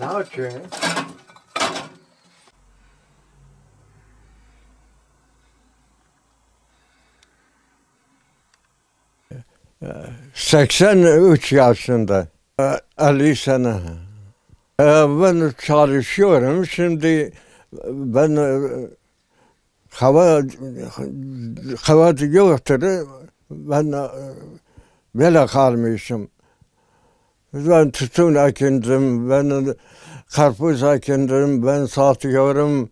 ناچه 83 yaşında, 50 sene. Ben çalışıyorum. Şimdi ben hava yoktur. Ben böyle kalmışım. Ben tütün ekindim, ben karpuz ekindim, ben satıyorum.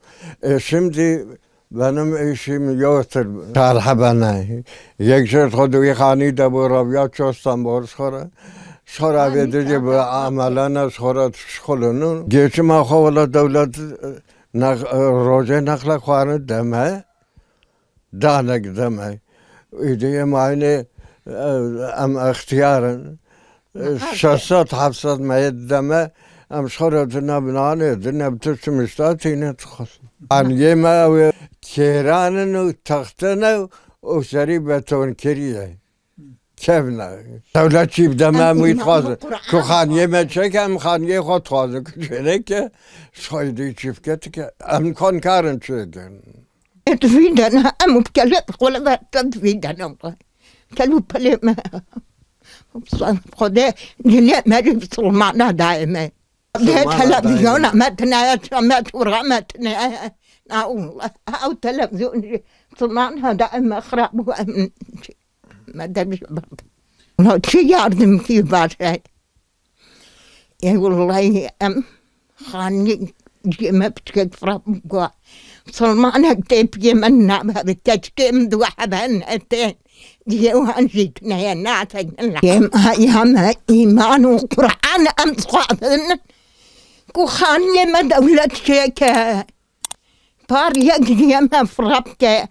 Şimdi benim işim yoktur. Tarhabana. Yekşer kodu khani da bu rabya çostan bor sonra vedeci bu amelana sonra şkolunu. Geçim akıvla devlet roje nakla kvarı deme, danek deme. İdeyim aynı ihtiyarın. 600 700 ميدمه ام شخرت نبنانه نبتش مشتاتينه تخص ان يما كيران تختنا وشري بتون كريه كيفنا دولت جيب دمام ويتخاز كو خان يما چكم خان يه خود خاز كشنك شايدي چفكتك ام كون كارن چدن تفيدنا ام بكلت ولا تفيدنا كلو بلما خدا جلية ماري بسلمانا دائما ده تلفزيون ماتنا مات ورغمتنا أو تلفزيون سلمانا دائما خراب ما درش برضه لو شي يعرضم في باشا يا والله أم خاني جيما بتكت فراب بقى سلمانا كتب يمنا بتكتم دو حبان أتين جيوان جيتنا يا ناتج يا إيمان وقرآن أم صعبن كوخان يما دولة شيكا بار يجي يما فرابك